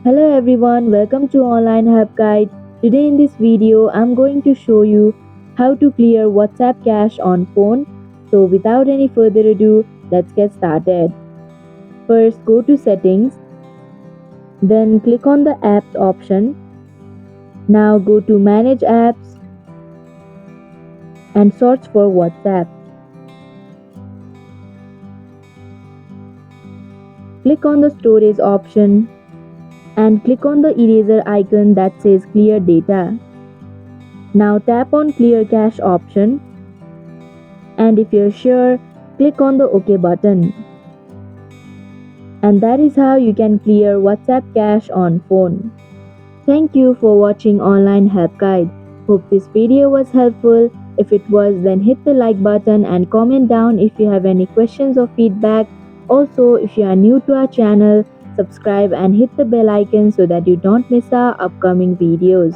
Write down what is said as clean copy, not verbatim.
Hello everyone, welcome to Online Help Guide. Today in this video, I'm going to show you how to clear WhatsApp cache on phone. So without any further ado, let's get started. First, go to settings, then click on the apps option. Now go to manage apps and search for WhatsApp. Click on the storage option and click on the eraser icon that says clear data. Now tap on clear cache option, and if you're sure, click on the OK button. And that is how you can clear WhatsApp cache on phone. Thank you for watching Online Help Guide. Hope this video was helpful. If it was, then hit the like button and comment down if you have any questions or feedback. Also, if you are new to our channel, subscribe and hit the bell icon so that you don't miss our upcoming videos.